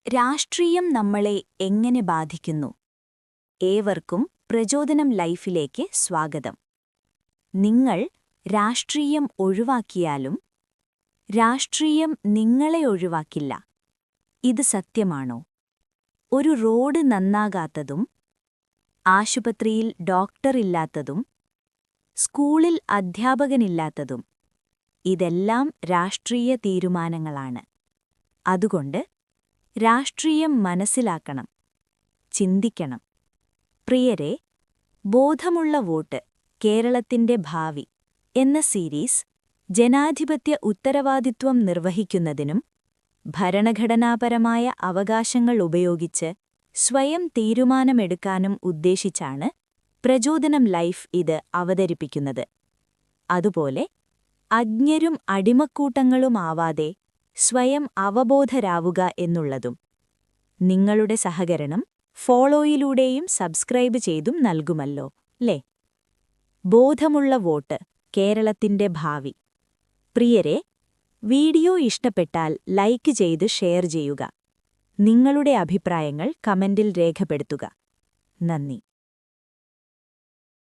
രാഷ്ട്രീയം നമ്മളെ എങ്ങനെ ബാധിക്കുന്നു? ഏവർക്കും പ്രചോദനം ലൈഫിലേക്ക് സ്വാഗതം. നിങ്ങൾ രാഷ്ട്രീയം ഒഴിവാക്കിയാലും രാഷ്ട്രീയം നിങ്ങളെ ഒഴിവാക്കില്ല. ഇത് സത്യമാണോ? ഒരു റോഡ് നന്നാകാത്തതും ആശുപത്രിയിൽ ഡോക്ടറില്ലാത്തതും സ്കൂളിൽ അധ്യാപകനില്ലാത്തതും ഇതെല്ലാം രാഷ്ട്രീയ തീരുമാനങ്ങളാണ്. അതുകൊണ്ട് രാഷ്ട്രീയം മനസ്സിലാക്കണം, ചിന്തിക്കണം. പ്രിയരെ, ബോധമുള്ള വോട്ട് കേരളത്തിന്റെ ഭാവി എന്ന സീരീസ് ജനാധിപത്യ ഉത്തരവാദിത്വം നിർവഹിക്കുന്നതിനും ഭരണഘടനാപരമായ അവകാശങ്ങൾ ഉപയോഗിച്ച് സ്വയം തീരുമാനമെടുക്കാനും ഉദ്ദേശിച്ചാണ് പ്രചോദനം ലൈഫ് ഇത് അവതരിപ്പിക്കുന്നത്. അതുപോലെ അജ്ഞരും അടിമക്കൂട്ടങ്ങളുമാവാതെ സ്വയം അവബോധരാവുക എന്നുള്ളതും. നിങ്ങളുടെ സഹകരണം ഫോളോയിലൂടെയും സബ്സ്ക്രൈബ് ചെയ്തും നൽകുമല്ലോ, ല്ലേ? ബോധമുള്ള വോട്ട് കേരളത്തിന്റെ ഭാവി. പ്രിയരെ, വീഡിയോ ഇഷ്ടപ്പെട്ടാൽ ലൈക്ക് ചെയ്ത് ഷെയർ ചെയ്യുക. നിങ്ങളുടെ അഭിപ്രായങ്ങൾ കമന്റിൽ രേഖപ്പെടുത്തുക. നന്ദി.